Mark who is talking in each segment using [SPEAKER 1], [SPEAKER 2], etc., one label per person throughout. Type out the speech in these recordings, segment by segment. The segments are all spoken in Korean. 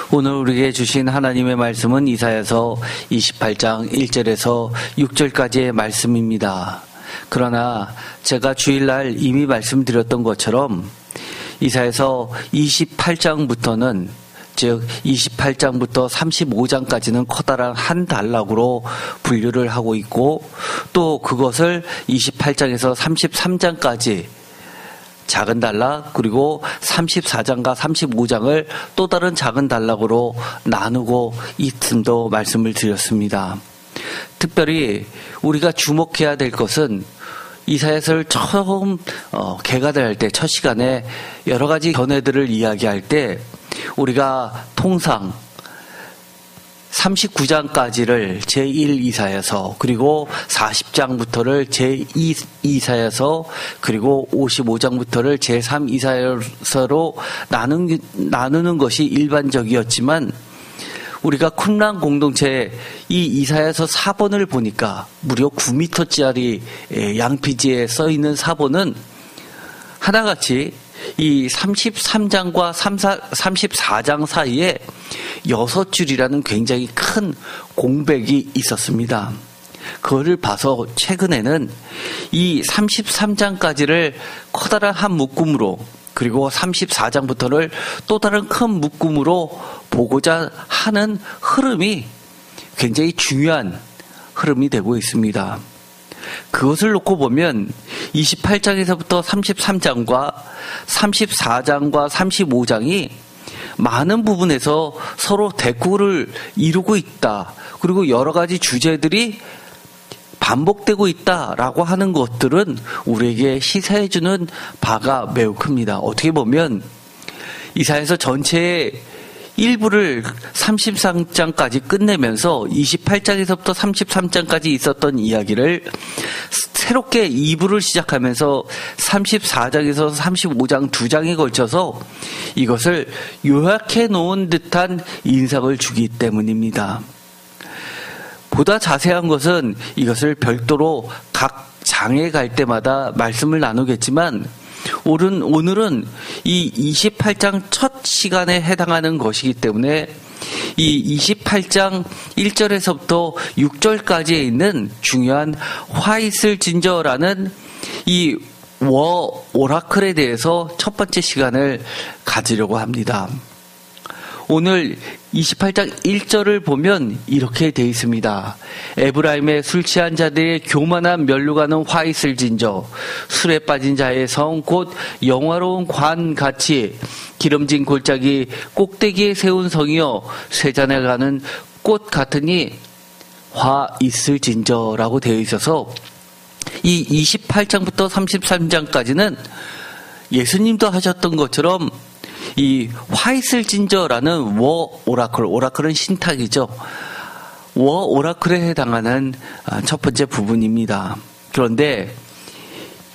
[SPEAKER 1] 오늘 우리에게 주신 하나님의 말씀은 이사야서 28장 1절에서 6절까지의 말씀입니다. 그러나 제가 주일날 이미 말씀드렸던 것처럼 이사야서 28장부터는 즉 28장부터 35장까지는 커다란 한 단락으로 분류를 하고 있고 또 그것을 28장에서 33장까지 작은 단락 그리고 34장과 35장을 또 다른 작은 단락으로 나누고 이쯤도 말씀을 드렸습니다. 특별히 우리가 주목해야 될 것은 이사야서를 처음 개가를 할 때 첫 시간에 여러 가지 견해들을 이야기할 때 우리가 통상 39장까지를 제1 이사야서 그리고 40장부터를 제2 이사야서 그리고 55장부터를 제3 이사야서로 나누는 것이 일반적이었지만 우리가 쿰란 공동체 이 이사야서 4번을 보니까 무려 9m짜리 양피지에 써있는 4번은 하나같이 이 33장과 34장 사이에 6줄이라는 굉장히 큰 공백이 있었습니다. 그거를 봐서 최근에는 이 33장까지를 커다란 한 묶음으로 그리고 34장부터를 또 다른 큰 묶음으로 보고자 하는 흐름이 굉장히 중요한 흐름이 되고 있습니다. 그것을 놓고 보면 28장에서부터 33장과 34장과 35장이 많은 부분에서 서로 대꾸를 이루고 있다. 그리고 여러 가지 주제들이 반복되고 있다라고 하는 것들은 우리에게 시사해주는 바가 매우 큽니다. 어떻게 보면 이사야서 전체의 일부를 33장까지 끝내면서 28장에서부터 33장까지 있었던 이야기를 새롭게 2부를 시작하면서 34장에서 35장 2장에 걸쳐서 이것을 요약해 놓은 듯한 인상을 주기 때문입니다. 보다 자세한 것은 이것을 별도로 각 장에 갈 때마다 말씀을 나누겠지만 오늘은 이 28장 첫 시간에 해당하는 것이기 때문에 이 28장 1절에서부터 6절까지에 있는 중요한 화이슬 진저라는 이 오라클에 대해서 첫 번째 시간을 가지려고 합니다. 오늘 28장 1절을 보면 이렇게 되어 있습니다. 에브라임의 술 취한 자들의 교만한 멸류관은 화이슬 진저, 술에 빠진 자의 성 곧 영화로운 관같이 기름진 골짜기 꼭대기에 세운 성이여 쇠잔에 가는 꽃 같으니 화이슬 진저라고 되어 있어서 이 28장부터 33장까지는 예수님도 하셨던 것처럼 이 화이슬 진저라는 오라클은 신탁이죠. 오라클에 해당하는 첫 번째 부분입니다. 그런데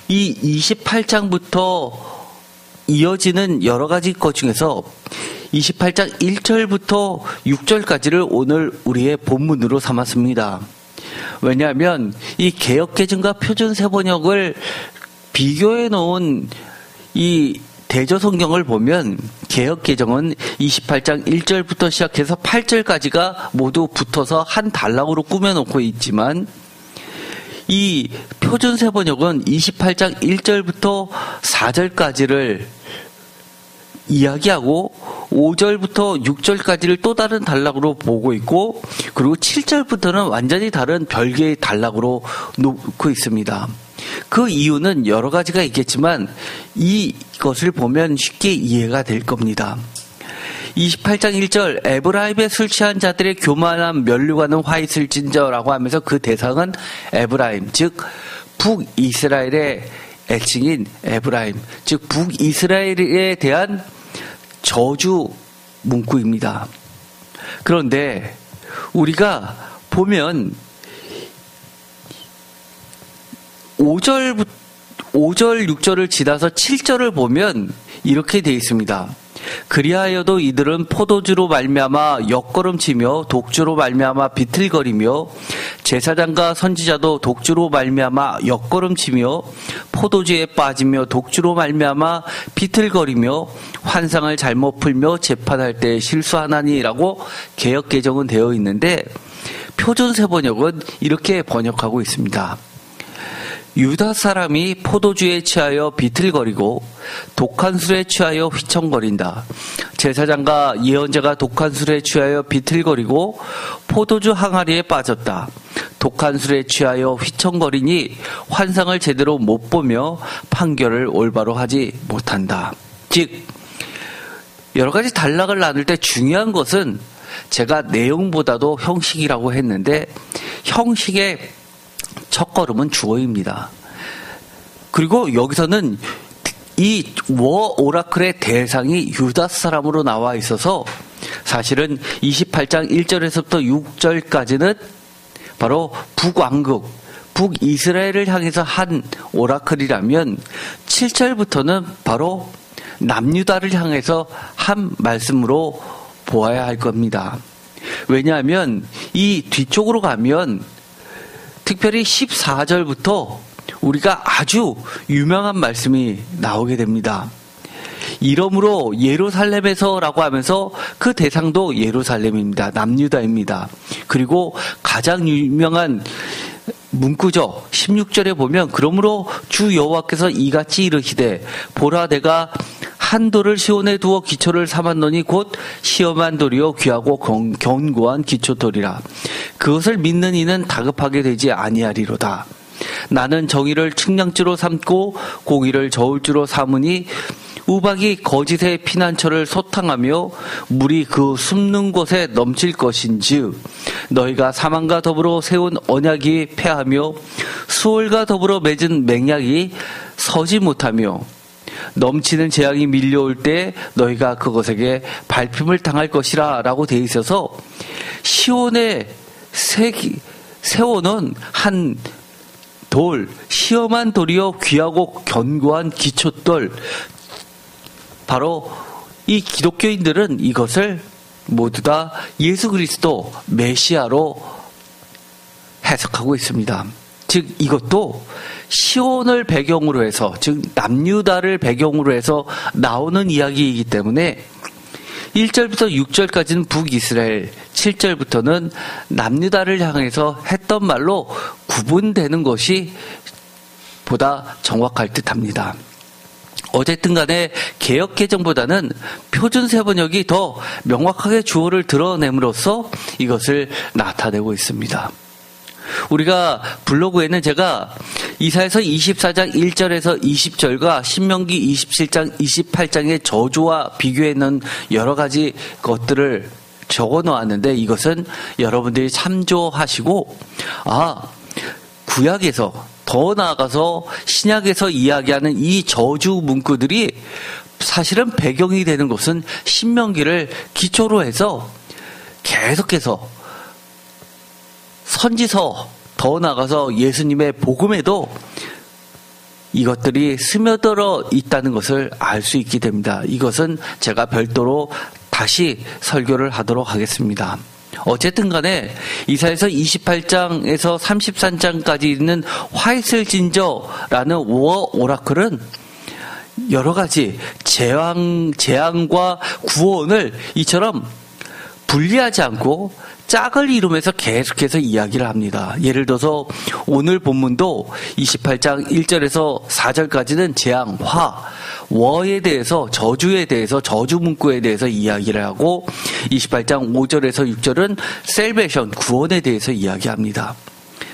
[SPEAKER 1] 이 28장부터 이어지는 여러 가지 것 중에서 28장 1절부터 6절까지를 오늘 우리의 본문으로 삼았습니다. 왜냐하면 이 개역개정과 표준세번역을 비교해 놓은 이 대저성경을 보면 개역개정은 28장 1절부터 시작해서 8절까지가 모두 붙어서 한 단락으로 꾸며놓고 있지만 이 표준세번역은 28장 1절부터 4절까지를 이야기하고 5절부터 6절까지를 또 다른 단락으로 보고 있고 그리고 7절부터는 완전히 다른 별개의 단락으로 놓고 있습니다. 그 이유는 여러 가지가 있겠지만 이것을 보면 쉽게 이해가 될 겁니다. 28장 1절 에브라임의 술 취한 자들의 교만한 멸류관은 화이슬 진저라고 하면서 그 대상은 에브라임 즉 북이스라엘의 애칭인 에브라임 즉 북이스라엘에 대한 저주 문구입니다. 그런데 우리가 보면 5절, 6절을 지나서 7절을 보면 이렇게 되어 있습니다. 그리하여도 이들은 포도주로 말미암아 엿걸음치며 독주로 말미암아 비틀거리며 제사장과 선지자도 독주로 말미암아 옆걸음치며 포도주에 빠지며 독주로 말미암아 비틀거리며 환상을 잘못 풀며 재판할 때 실수하나니라고 개역 개정은 되어 있는데 표준세 번역은 이렇게 번역하고 있습니다. 유다 사람이 포도주에 취하여 비틀거리고 독한 술에 취하여 휘청거린다. 제사장과 예언자가 독한 술에 취하여 비틀거리고 포도주 항아리에 빠졌다. 독한 술에 취하여 휘청거리니 환상을 제대로 못 보며 판결을 올바로 하지 못한다. 즉 여러 가지 단락을 나눌 때 중요한 것은 제가 내용보다도 형식이라고 했는데 형식의 첫걸음은 주어입니다. 그리고 여기서는 이 오라클의 대상이 유다 사람으로 나와 있어서 사실은 28장 1절에서부터 6절까지는 바로 북왕국, 북이스라엘을 향해서 한 오라클이라면 7절부터는 바로 남유다를 향해서 한 말씀으로 보아야 할 겁니다. 왜냐하면 이 뒤쪽으로 가면 특별히 14절부터 우리가 아주 유명한 말씀이 나오게 됩니다. 이러므로 예루살렘에서라고 하면서 그 대상도 예루살렘입니다. 남유다입니다. 그리고 가장 유명한 문구죠. 16절에 보면 그러므로 주 여호와께서 이같이 이르시되 보라 내가 한 돌을 시온에 두어 기초를 삼았노니 곧 시험한 돌이요 귀하고 견고한 기초돌이라. 그것을 믿는 이는 다급하게 되지 아니하리로다. 나는 정의를 측량주로 삼고 공의를 저울주로 삼으니 우박이 거짓의 피난처를 소탕하며 물이 그 숨는 곳에 넘칠 것인즉 너희가 사망과 더불어 세운 언약이 패하며 수월과 더불어 맺은 맹약이 서지 못하며 넘치는 재앙이 밀려올 때 너희가 그것에게 밟힘을 당할 것이라 라고 되어 있어서 시온에 세워놓은 한 돌, 시험한 돌이요 귀하고 견고한 기초돌, 바로 이 기독교인들은 이것을 모두 다 예수 그리스도 메시아로 해석하고 있습니다. 즉 이것도 시온을 배경으로 해서, 즉 남유다를 배경으로 해서 나오는 이야기이기 때문에 1절부터 6절까지는 북이스라엘, 7절부터는 남유다를 향해서 했던 말로 구분되는 것이 보다 정확할 듯합니다. 어쨌든 간에 개역 개정보다는 표준세 번역이 더 명확하게 주어를 드러냄으로써 이것을 나타내고 있습니다. 우리가 블로그에는 제가 이사야서 24장 1절에서 20절과 신명기 27장 28장의 저주와 비교해 놓은 여러 가지 것들을 적어 놓았는데 이것은 여러분들이 참조하시고 구약에서 더 나아가서 신약에서 이야기하는 이 저주 문구들이 사실은 배경이 되는 것은 신명기를 기초로 해서 계속해서 선지서, 더 나아가서 예수님의 복음에도 이것들이 스며들어 있다는 것을 알 수 있게 됩니다. 이것은 제가 별도로 다시 설교를 하도록 하겠습니다. 어쨌든 간에 이사야서 28장에서 33장까지 있는 화이슬진저라는 오라클은 여러 가지 재앙과 구원을 이처럼 분리하지 않고 짝을 이루면서 계속해서 이야기를 합니다. 예를 들어서 오늘 본문도 28장 1절에서 4절까지는 재앙, 워에 대해서, 저주에 대해서, 저주 문구에 대해서 이야기를 하고 28장 5절에서 6절은 셀베이션, 구원에 대해서 이야기합니다.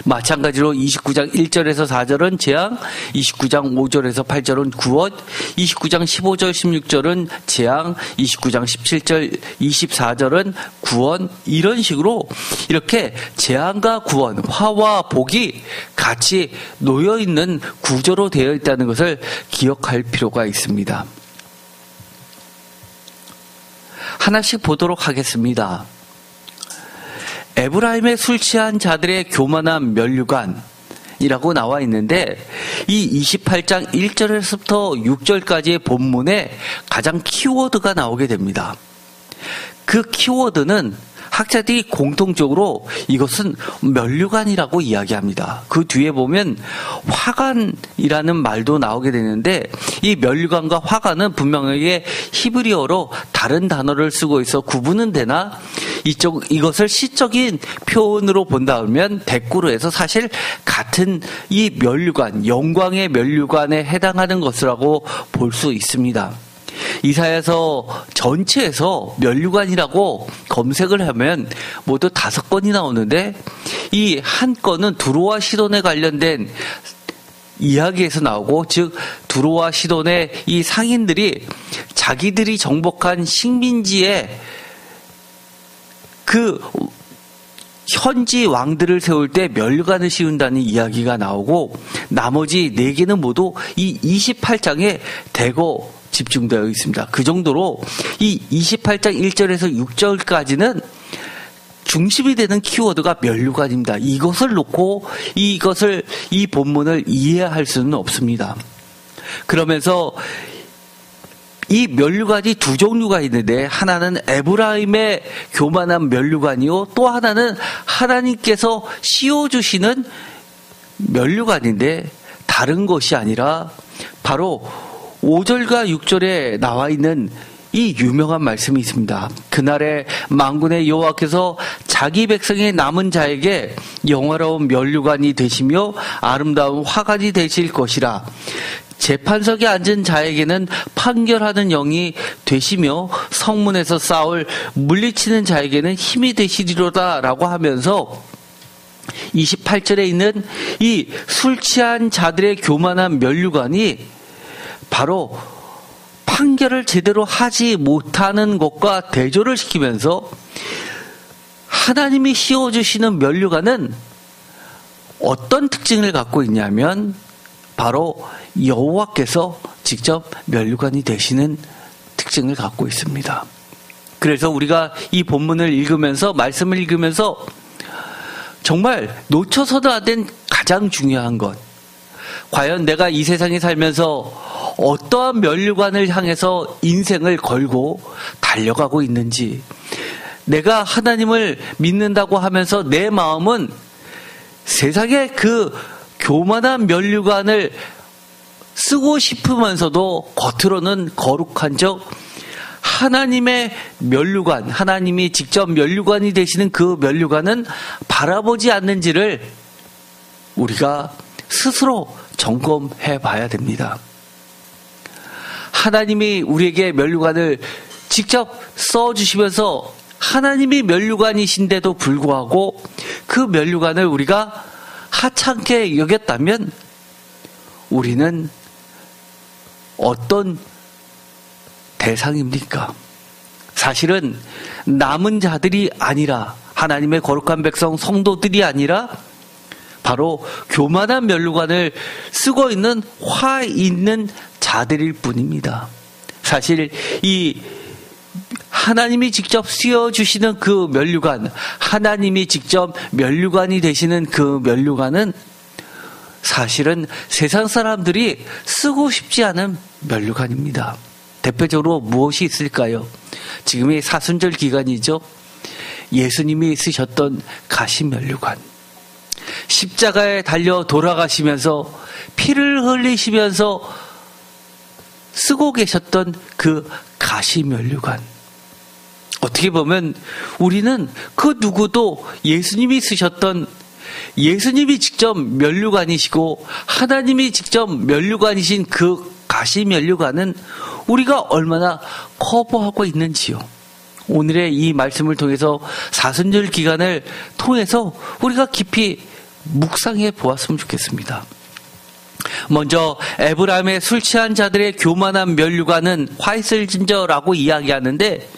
[SPEAKER 1] 마찬가지로 29장 1절에서 4절은 재앙, 29장 5절에서 8절은 구원, 29장 15절 16절은 재앙, 29장 17절 24절은 구원, 이런 식으로 이렇게 재앙과 구원, 화와 복이 같이 놓여있는 구조로 되어 있다는 것을 기억할 필요가 있습니다. 하나씩 보도록 하겠습니다. 에브라임에 술 취한 자들의 교만한 면류관이라고 나와 있는데 이 28장 1절에서부터 6절까지의 본문에 가장 키워드가 나오게 됩니다. 그 키워드는 학자들이 공통적으로 이것은 면류관이라고 이야기합니다. 그 뒤에 보면 화관이라는 말도 나오게 되는데 이 면류관과 화관은 분명하게 히브리어로 다른 단어를 쓰고 있어 구분은 되나 이것을 시적인 표현으로 본다면 대꾸로 해서 사실 같은 이 면류관, 영광의 면류관에 해당하는 것이라고 볼 수 있습니다. 이사야서 전체에서 면류관이라고 검색을 하면 모두 5건이 나오는데 이 한 건은 두로와 시돈에 관련된 이야기에서 나오고, 즉 두로와 시돈의 이 상인들이 자기들이 정복한 식민지에 그 현지 왕들을 세울 때 면류관을 씌운다는 이야기가 나오고, 나머지 4개는 모두 이 28장에 대거 집중되어 있습니다. 그 정도로 이 28장 1절에서 6절까지는 중심이 되는 키워드가 면류관입니다. 이것을 놓고 이 본문을 이해할 수는 없습니다. 그러면서 이 면류관이 2종류가 있는데, 하나는 에브라임의 교만한 면류관이요, 또 하나는 하나님께서 씌워주시는 면류관인데, 다른 것이 아니라 바로 5절과 6절에 나와 있는 이 유명한 말씀이 있습니다. 그날에 만군의 여호와께서 자기 백성의 남은 자에게 영화로운 면류관이 되시며 아름다운 화관이 되실 것이라. 재판석에 앉은 자에게는 판결하는 영이 되시며 성문에서 싸울 물리치는 자에게는 힘이 되시리로다 라고 하면서 28절에 있는 이 술 취한 자들의 교만한 면류관이 바로 판결을 제대로 하지 못하는 것과 대조를 시키면서 하나님이 씌워주시는 면류관은 어떤 특징을 갖고 있냐면 바로 여호와께서 직접 면류관이 되시는 특징을 갖고 있습니다. 그래서 우리가 이 본문을 읽으면서, 말씀을 읽으면서 정말 놓쳐서도 안 된 가장 중요한 것, 과연 내가 이 세상에 살면서 어떠한 면류관을 향해서 인생을 걸고 달려가고 있는지, 내가 하나님을 믿는다고 하면서 내 마음은 세상의 그 교만한 면류관을 쓰고 싶으면서도 겉으로는 거룩한 적 하나님의 면류관, 하나님이 직접 면류관이 되시는 그 면류관은 바라보지 않는지를 우리가 스스로 점검해 봐야 됩니다. 하나님이 우리에게 면류관을 직접 써주시면서 하나님이 면류관이신데도 불구하고 그 면류관을 우리가 하찮게 여겼다면 우리는 어떤 대상입니까? 사실은 남은 자들이 아니라, 하나님의 거룩한 백성 성도들이 아니라 바로 교만한 면류관을 쓰고 있는 화 있는 자들일 뿐입니다. 사실 이 하나님이 직접 씌워주시는 그 면류관, 하나님이 직접 면류관이 되시는 그 면류관은 사실은 세상 사람들이 쓰고 싶지 않은 면류관입니다. 대표적으로 무엇이 있을까요? 지금이 사순절 기간이죠. 예수님이 쓰셨던 가시 면류관, 십자가에 달려 돌아가시면서 피를 흘리시면서 쓰고 계셨던 그 가시 면류관. 어떻게 보면 우리는 그 누구도 예수님이 쓰셨던, 예수님이 직접 면류관이시고 하나님이 직접 면류관이신 그 가시 면류관은 우리가 얼마나 커버하고 있는지요. 오늘의 이 말씀을 통해서 사순절 기간을 통해서 우리가 깊이 묵상해 보았으면 좋겠습니다. 먼저 에브라임의 술 취한 자들의 교만한 면류관은 화이슬진저라고 이야기하는데,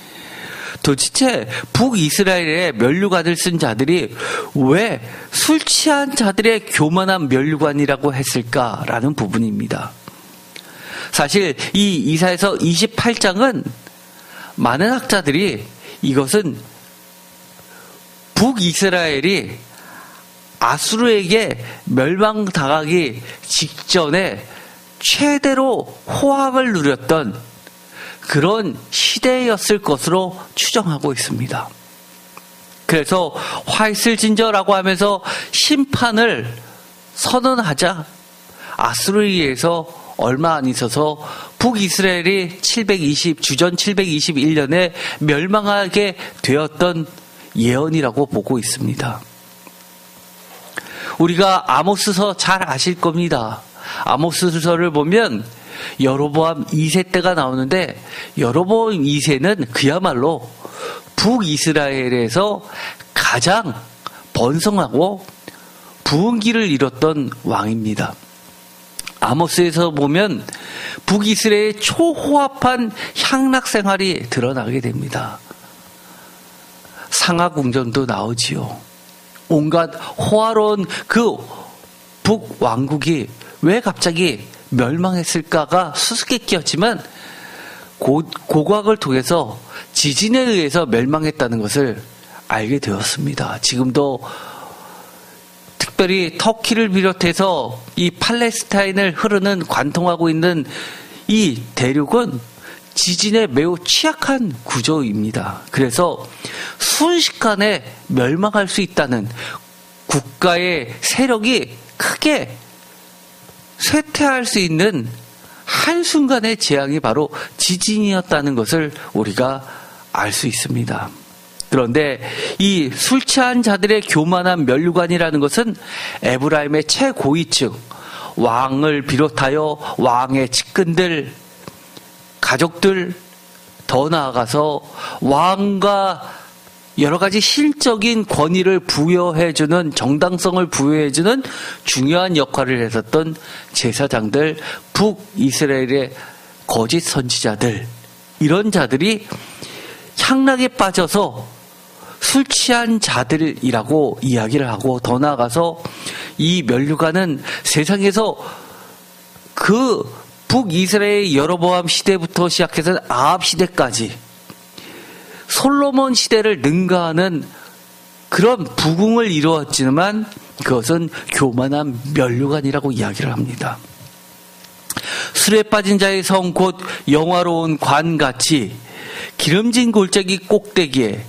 [SPEAKER 1] 도대체 북이스라엘의 면류관을 쓴 자들이 왜 술 취한 자들의 교만한 면류관이라고 했을까라는 부분입니다. 사실 이 이사야서 28장은 많은 학자들이 이것은 북이스라엘이 아수르에게 멸망당하기 직전에 최대로 호황을 누렸던 그런 시대였을 것으로 추정하고 있습니다. 그래서 화 있을진저라고 하면서 심판을 선언하자 아수르에서 얼마 안 있어서 북이스라엘이 주전 721년에 멸망하게 되었던 예언이라고 보고 있습니다. 우리가 아모스서 잘 아실 겁니다. 아모스서를 보면 여로보암 2세 때가 나오는데 여로보암 2세는 그야말로 북이스라엘에서 가장 번성하고 부흥기를 이뤘던 왕입니다. 아모스에서 보면 북이스라엘의 초호합한 향락 생활이 드러나게 됩니다. 상하궁전도 나오지요. 온갖 호화로운 그 북왕국이 왜 갑자기 멸망했을까가 수수께끼였지만 고고학을 통해서 지진에 의해서 멸망했다는 것을 알게 되었습니다. 지금도 특별히 터키를 비롯해서 이 팔레스타인을 흐르는 관통하고 있는 이 대륙은 지진에 매우 취약한 구조입니다. 그래서 순식간에 멸망할 수 있다는 국가의 세력이 크게 쇠퇴할 수 있는 한순간의 재앙이 바로 지진이었다는 것을 우리가 알 수 있습니다. 그런데 이 술 취한 자들의 교만한 면류관이라는 것은 에브라임의 최고위층, 왕을 비롯하여 왕의 측근들, 가족들, 더 나아가서 왕과 여러 가지 실적인 권위를 부여해주는, 정당성을 부여해주는 중요한 역할을 했었던 제사장들, 북이스라엘의 거짓 선지자들, 이런 자들이 향락에 빠져서 술 취한 자들이라고 이야기를 하고, 더 나아가서 이 면류관은 세상에서 그 북이스라엘 여로보암 시대부터 시작해서 아합 시대까지 솔로몬 시대를 능가하는 그런 부궁을 이루었지만 그것은 교만한 면류관이라고 이야기를 합니다. 술에 빠진 자의 성 곧 영화로운 관같이 기름진 골짜기 꼭대기에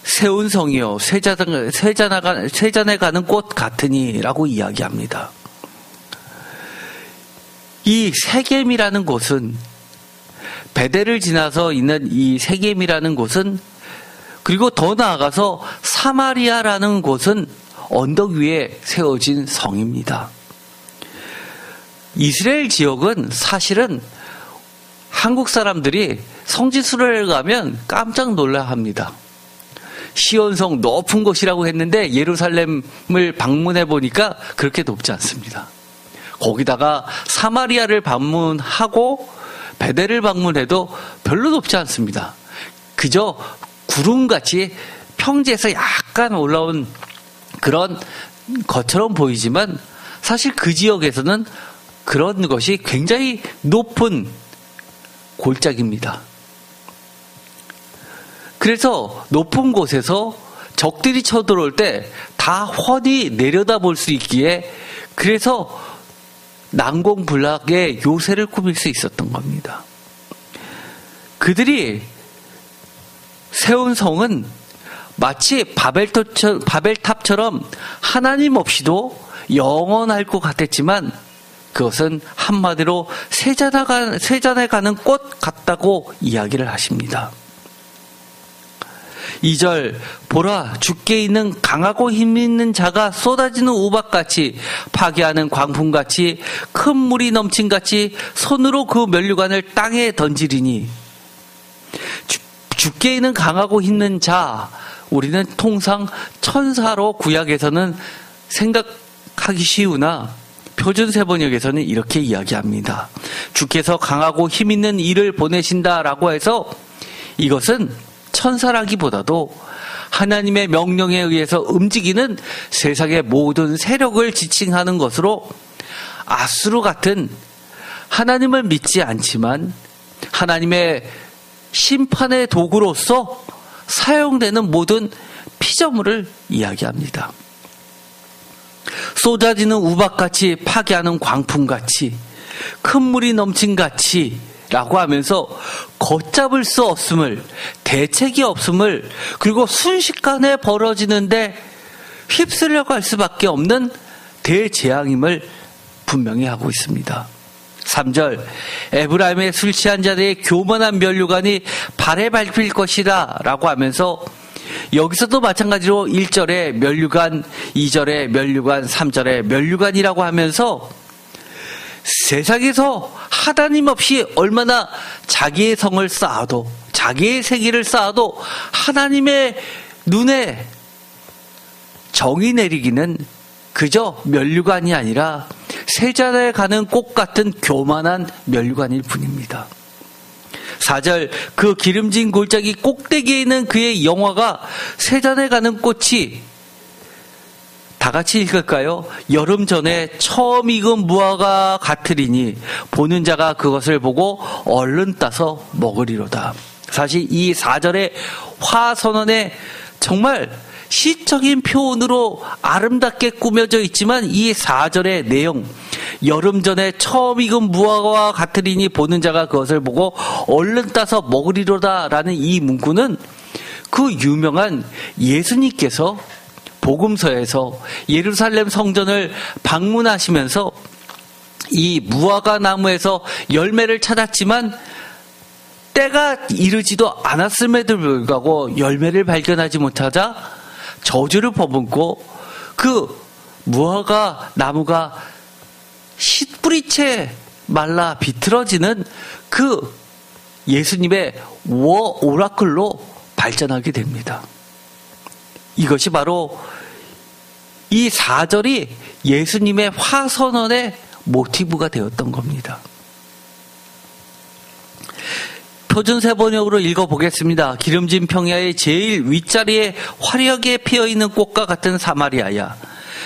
[SPEAKER 1] 세운 성이요 쇠잔에 가는 꽃 같으니라고 이야기합니다. 이 세겜이라는 곳은, 베델을 지나서 있는 이 세겜이라는 곳은, 그리고 더 나아가서 사마리아라는 곳은 언덕 위에 세워진 성입니다. 이스라엘 지역은 사실은 한국 사람들이 성지순례를 가면 깜짝 놀라 합니다. 시온성 높은 곳이라고 했는데 예루살렘을 방문해 보니까 그렇게 높지 않습니다. 거기다가 사마리아를 방문하고 베델을 방문해도 별로 높지 않습니다. 그저 구름같이 평지에서 약간 올라온 그런 것처럼 보이지만 사실 그 지역에서는 그런 것이 굉장히 높은 골짜기입니다. 그래서 높은 곳에서 적들이 쳐들어올 때 다 훤히 내려다볼 수 있기에, 그래서 난공불락의 요새를 꾸밀 수 있었던 겁니다. 그들이 세운 성은 마치 바벨탑처럼 하나님 없이도 영원할 것 같았지만 그것은 한마디로 세잔에 가는 꽃 같다고 이야기를 하십니다. 2절, 보라, 주께 있는 강하고 힘 있는 자가 쏟아지는 우박같이, 파괴하는 광풍같이, 큰 물이 넘친같이 손으로 그 면류관을 땅에 던지리니. 주께 있는 강하고 힘있는 자, 우리는 통상 천사로 구약에서는 생각하기 쉬우나 표준세번역에서는 이렇게 이야기합니다. 주께서 강하고 힘있는 이를 보내신다라고 해서 이것은 천사라기보다도 하나님의 명령에 의해서 움직이는 세상의 모든 세력을 지칭하는 것으로, 아수르 같은 하나님을 믿지 않지만 하나님의 심판의 도구로서 사용되는 모든 피조물을 이야기합니다. 쏟아지는 우박같이, 파괴하는 광풍같이, 큰 물이 넘친같이, 라고 하면서 걷잡을 수 없음을, 대책이 없음을, 그리고 순식간에 벌어지는데 휩쓸려갈 할 수밖에 없는 대재앙임을 분명히 하고 있습니다. 3절, 에브라임의 술 취한 자들의 교만한 면류관이 발에 밟힐 것이다 라고 하면서 여기서도 마찬가지로 1절에 면류관, 2절에 면류관, 3절에 면류관이라고 하면서 세상에서 하나님 없이 얼마나 자기의 성을 쌓아도, 자기의 세계를 쌓아도 하나님의 눈에 정이 내리기는 그저 면류관이 아니라 세잔에 가는 꽃 같은 교만한 면류관일 뿐입니다. 4절, 그 기름진 골짜기 꼭대기에 있는 그의 영화가 세잔에 가는 꽃이, 다 같이 읽을까요? 여름 전에 처음 익은 무화과 같으리니 보는 자가 그것을 보고 얼른 따서 먹으리로다. 사실 이 4절의 화선언에 정말 시적인 표현으로 아름답게 꾸며져 있지만 이 4절의 내용, 여름 전에 처음 익은 무화과와 같으리니 보는 자가 그것을 보고 얼른 따서 먹으리로다 라는 이 문구는 그 유명한 예수님께서 복음서에서 예루살렘 성전을 방문하시면서 이 무화과 나무에서 열매를 찾았지만 때가 이르지도 않았음에도 불구하고 열매를 발견하지 못하자 저주를 퍼붓고 그 무화과 나무가 씨뿌리채 말라 비틀어지는 그 예수님의 오라클로 발전하게 됩니다. 이것이 바로 이 4절이 예수님의 화선언의 모티브가 되었던 겁니다. 표준세 번역으로 읽어보겠습니다. 기름진 평야의 제일 윗자리에 화려하게 피어있는 꽃과 같은 사마리아야,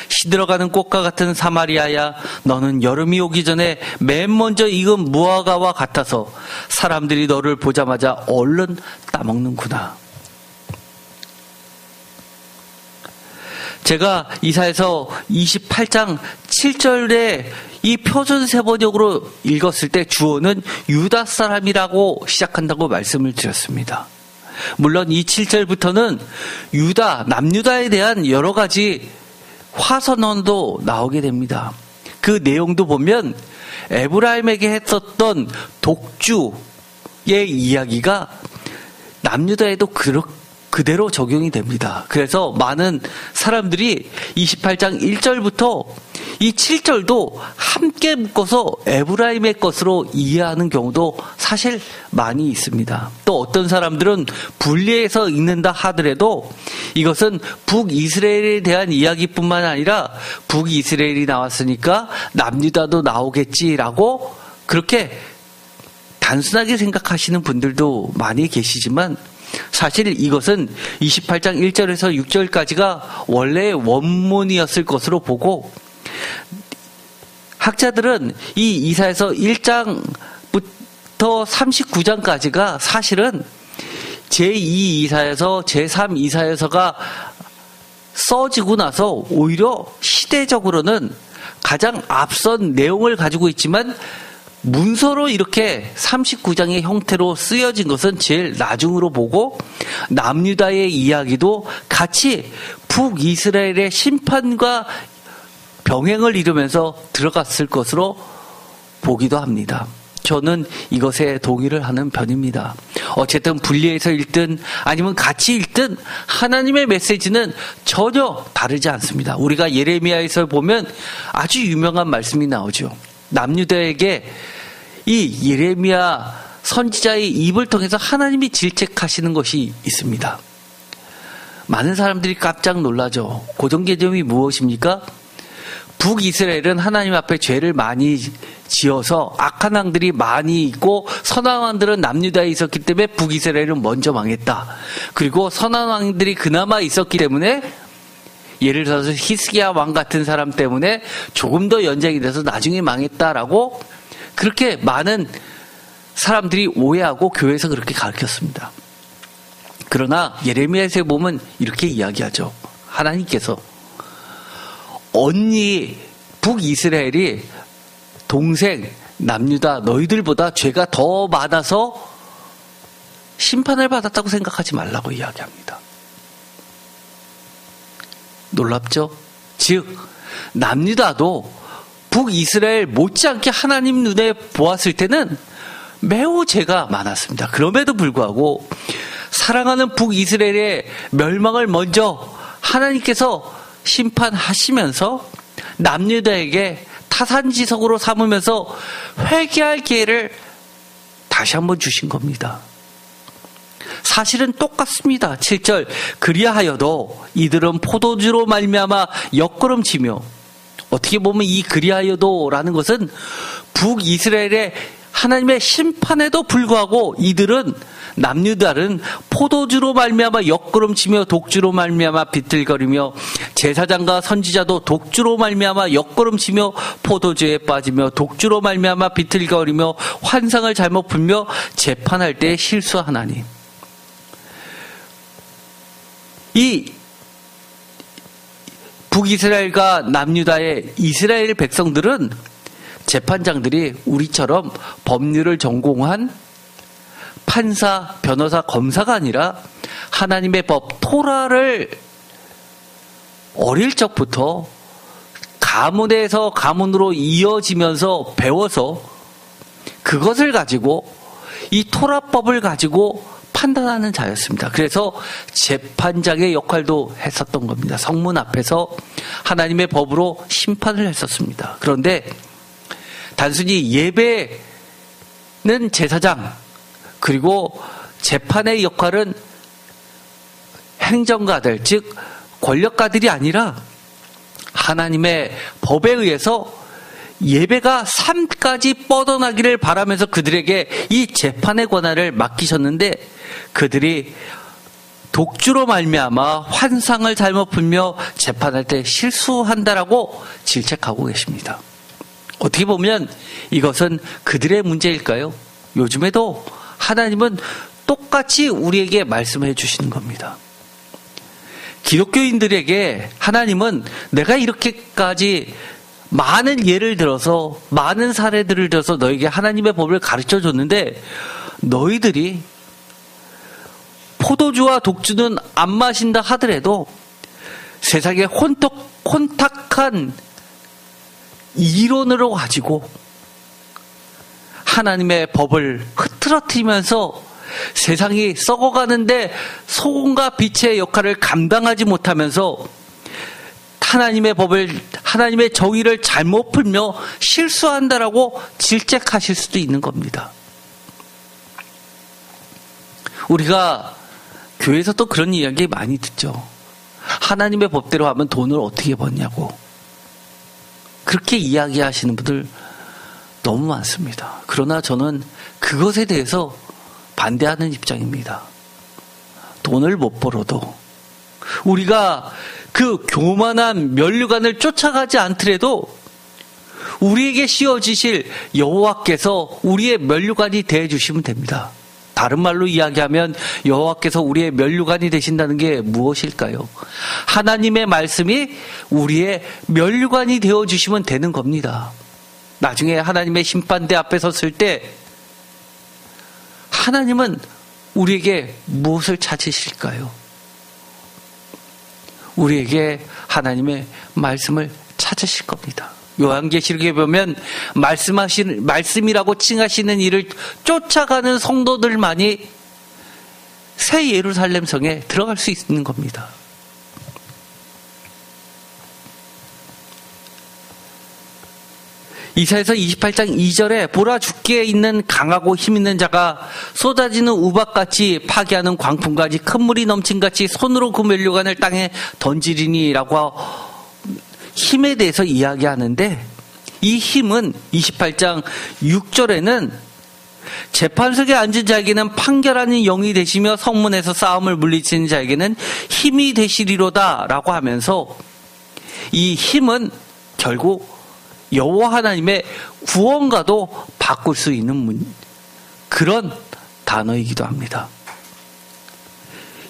[SPEAKER 1] 시들어가는 꽃과 같은 사마리아야, 너는 여름이 오기 전에 맨 먼저 익은 무화과와 같아서 사람들이 너를 보자마자 얼른 따먹는구나. 제가 이사야서 28장 7절에 이 표준세 번역으로 읽었을 때 주어는 유다 사람이라고 시작한다고 말씀을 드렸습니다. 물론 이 7절부터는 유다, 남유다에 대한 여러 가지 화선언도 나오게 됩니다. 그 내용도 보면 에브라임에게 했었던 독주의 이야기가 남유다에도 그대로 적용이 됩니다. 그래서 많은 사람들이 28장 1절부터 이 7절도 함께 묶어서 에브라임의 것으로 이해하는 경우도 사실 많이 있습니다. 또 어떤 사람들은 분리해서 읽는다 하더라도 이것은 북이스라엘에 대한 이야기뿐만 아니라 북이스라엘이 나왔으니까 남유다도 나오겠지라고 그렇게 단순하게 생각하시는 분들도 많이 계시지만 사실 이것은 28장 1절에서 6절까지가 원래의 원문이었을 것으로 보고 학자들은 이 이사야서 1장부터 39장까지가 사실은 제2 이사야서, 제3 이사야서가 써지고 나서 오히려 시대적으로는 가장 앞선 내용을 가지고 있지만 문서로 이렇게 39장의 형태로 쓰여진 것은 제일 나중으로 보고 남유다의 이야기도 같이 북이스라엘의 심판과 병행을 이루면서 들어갔을 것으로 보기도 합니다. 저는 이것에 동의를 하는 편입니다. 어쨌든 분리해서 읽든 아니면 같이 읽든 하나님의 메시지는 전혀 다르지 않습니다. 우리가 예레미야에서 보면 아주 유명한 말씀이 나오죠. 남유다에게 이 예레미야 선지자의 입을 통해서 하나님이 질책하시는 것이 있습니다. 많은 사람들이 깜짝 놀라죠. 고정 개념이 무엇입니까? 북이스라엘은 하나님 앞에 죄를 많이 지어서 악한 왕들이 많이 있고 선한 왕들은 남유다에 있었기 때문에 북이스라엘은 먼저 망했다. 그리고 선한 왕들이 그나마 있었기 때문에 예를 들어서 히스기야 왕 같은 사람 때문에 조금 더 연장이 돼서 나중에 망했다라고 그렇게 많은 사람들이 오해하고 교회에서 그렇게 가르쳤습니다. 그러나 예레미야에서 보면 이렇게 이야기하죠. 하나님께서 언니 북이스라엘이 동생 남유다 너희들보다 죄가 더 많아서 심판을 받았다고 생각하지 말라고 이야기합니다. 놀랍죠? 즉 남유다도 북이스라엘 못지않게 하나님 눈에 보았을 때는 매우 죄가 많았습니다. 그럼에도 불구하고 사랑하는 북이스라엘의 멸망을 먼저 하나님께서 심판하시면서 남유다에게 타산지석으로 삼으면서 회개할 기회를 다시 한번 주신 겁니다. 사실은 똑같습니다. 7절 그리하여도 이들은 포도주로 말미암아 옆걸음치며, 어떻게 보면 이 그리하여도라는 것은 북이스라엘의 하나님의 심판에도 불구하고 이들은 남유다는 포도주로 말미암아 옆걸음치며 독주로 말미암아 비틀거리며, 제사장과 선지자도 독주로 말미암아 옆걸음치며 포도주에 빠지며 독주로 말미암아 비틀거리며 환상을 잘못 풀며 재판할 때 실수하나니. 이 북이스라엘과 남유다의 이스라엘 백성들은 재판장들이 우리처럼 법률을 전공한 판사, 변호사, 검사가 아니라 하나님의 법 토라를 어릴 적부터 가문에서 가문으로 이어지면서 배워서 그것을 가지고 이 토라법을 가지고 판단하는 자였습니다. 그래서 재판장의 역할도 했었던 겁니다. 성문 앞에서 하나님의 법으로 심판을 했었습니다. 그런데 단순히 예배는 제사장, 그리고 재판의 역할은 행정가들, 즉 권력가들이 아니라 하나님의 법에 의해서 예배가 삶까지 뻗어나기를 바라면서 그들에게 이 재판의 권한을 맡기셨는데, 그들이 독주로 말미암아 환상을 잘못 풀며 재판할 때 실수한다라고 질책하고 계십니다. 어떻게 보면 이것은 그들의 문제일까요? 요즘에도 하나님은 똑같이 우리에게 말씀해 주시는 겁니다. 기독교인들에게 하나님은 내가 이렇게까지 많은 예를 들어서, 많은 사례들을 들어서 너에게 하나님의 법을 가르쳐 줬는데, 너희들이 포도주와 독주는 안 마신다 하더라도 세상에 혼탁한 이론으로 가지고 하나님의 법을 흐트러뜨리면서 세상이 썩어가는데 소금과 빛의 역할을 감당하지 못하면서 하나님의 법을, 하나님의 정의를 잘못 풀며 실수한다라고 질책하실 수도 있는 겁니다. 우리가 교회에서 또 그런 이야기 많이 듣죠. 하나님의 법대로 하면 돈을 어떻게 버냐고. 그렇게 이야기하시는 분들 너무 많습니다. 그러나 저는 그것에 대해서 반대하는 입장입니다. 돈을 못 벌어도 우리가 그 교만한 면류관을 쫓아가지 않더라도 우리에게 씌워지실 여호와께서 우리의 면류관이 되어주시면 됩니다. 다른 말로 이야기하면 여호와께서 우리의 면류관이 되신다는 게 무엇일까요? 하나님의 말씀이 우리의 면류관이 되어주시면 되는 겁니다. 나중에 하나님의 심판대 앞에 섰을 때 하나님은 우리에게 무엇을 찾으실까요? 우리에게 하나님의 말씀을 찾으실 겁니다. 요한계시록에 보면 말씀이라고 칭하시는 이를 쫓아가는 성도들만이 새 예루살렘 성에 들어갈 수 있는 겁니다. 이사야서 28장 2절에 보라, 주께 있는 강하고 힘있는 자가 쏟아지는 우박같이 파괴하는 광풍같이 큰 물이 넘친같이 손으로 그 면류관을 땅에 던지리니라고 힘에 대해서 이야기하는데, 이 힘은 28장 6절에는 재판석에 앉은 자에게는 판결하는 영이 되시며 성문에서 싸움을 물리치는 자에게는 힘이 되시리로다 라고 하면서, 이 힘은 결국 여호와 하나님의 구원과도 바꿀 수 있는 그런 단어이기도 합니다.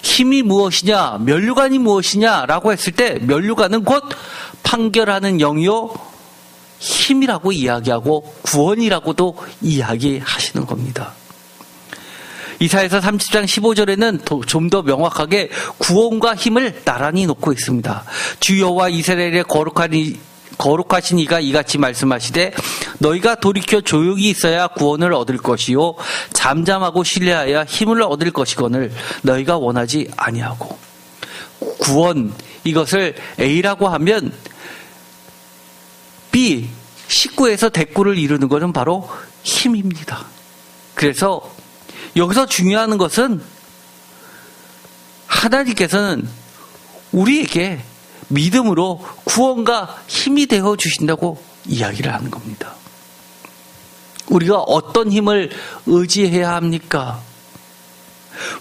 [SPEAKER 1] 힘이 무엇이냐, 면류관이 무엇이냐라고 했을 때 면류관은 곧 판결하는 영이요 힘이라고 이야기하고 구원이라고도 이야기하시는 겁니다. 이사야서 30장 15절에는 좀 더 명확하게 구원과 힘을 나란히 놓고 있습니다. 주 여호와 이스라엘의 거룩하신 이가 이같이 말씀하시되 너희가 돌이켜 조용히 있어야 구원을 얻을 것이요 잠잠하고 신뢰하여 힘을 얻을 것이거늘 너희가 원하지 아니하고. 구원, 이것을 A라고 하면 B, 식구에서 대꾸를 이루는 것은 바로 힘입니다. 그래서 여기서 중요한 것은 하나님께서는 우리에게 믿음으로 구원과 힘이 되어 주신다고 이야기를 하는 겁니다. 우리가 어떤 힘을 의지해야 합니까?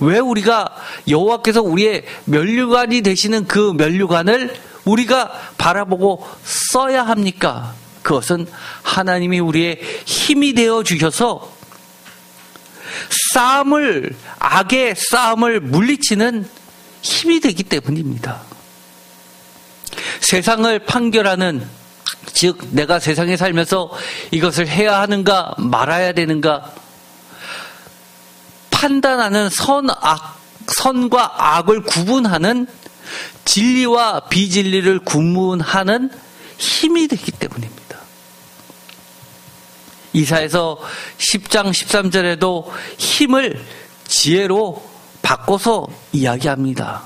[SPEAKER 1] 왜 우리가 여호와께서 우리의 면류관이 되시는 그 면류관을 우리가 바라보고 써야 합니까? 그것은 하나님이 우리의 힘이 되어 주셔서 악의 싸움을 물리치는 힘이 되기 때문입니다. 세상을 판결하는, 즉 내가 세상에 살면서 이것을 해야 하는가 말아야 되는가 판단하는 선과 악을 구분하는, 진리와 비진리를 구분하는 힘이 되기 때문입니다. 이사야서 10장 13절에도 힘을 지혜로 바꿔서 이야기합니다.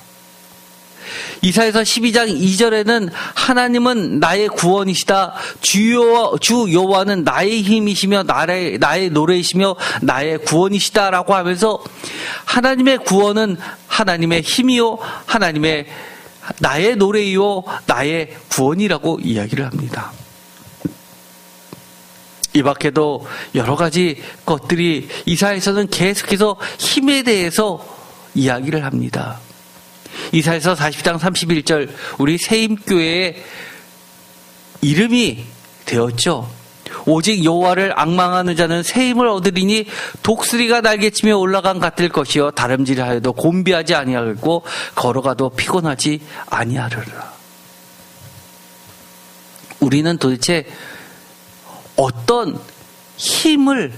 [SPEAKER 1] 이사야서 12장 2절에는 하나님은 나의 구원이시다. 주 여호와는 나의 힘이시며 나의 노래이시며 나의 구원이시다라고 하면서 하나님의 구원은 하나님의 힘이요 나의 노래이요 나의 구원이라고 이야기를 합니다. 이 밖에도 여러 가지 것들이 이사야서는 계속해서 힘에 대해서 이야기를 합니다. 이사야서 40장 31절 우리 세임교회의 이름이 되었죠. 오직 여호와를 앙망하는 자는 세임을 얻으리니 독수리가 날개치며 올라간 같을 것이요 다름질하여도 곤비하지 아니하겠고 걸어가도 피곤하지 아니하리라. 우리는 도대체 어떤 힘을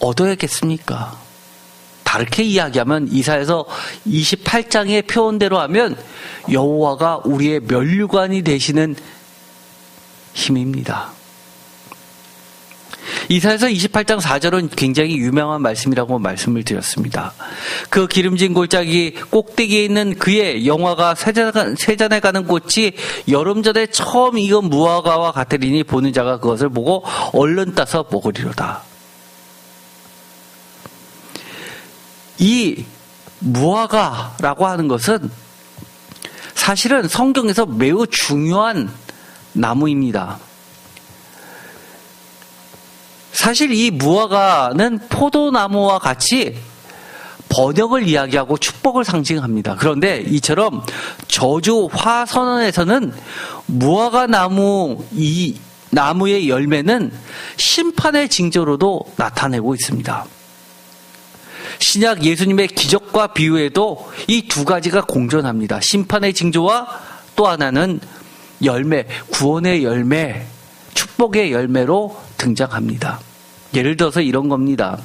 [SPEAKER 1] 얻어야겠습니까? 다르게 이야기하면 이사야서 28장의 표현대로 하면 여호와가 우리의 면류관이 되시는 힘입니다. 이사야서 28장 4절은 굉장히 유명한 말씀이라고 말씀을 드렸습니다. 그 기름진 골짜기 꼭대기에 있는 그의 영화가 세잔에 가는 꽃이 여름 전에 처음 익은 무화과와 같으리니 보는 자가 그것을 보고 얼른 따서 먹으리로다. 이 무화과라고 하는 것은 사실은 성경에서 매우 중요한 나무입니다. 사실 이 무화과는 포도나무와 같이 번영을 이야기하고 축복을 상징합니다. 그런데 이처럼 저주 화선언에서는 무화과 이 나무의 열매는 심판의 징조로도 나타내고 있습니다. 신약 예수님의 기적과 비유에도 이 두 가지가 공존합니다. 심판의 징조와 또 하나는 열매, 구원의 열매, 축복의 열매로 등장합니다. 예를 들어서 이런 겁니다.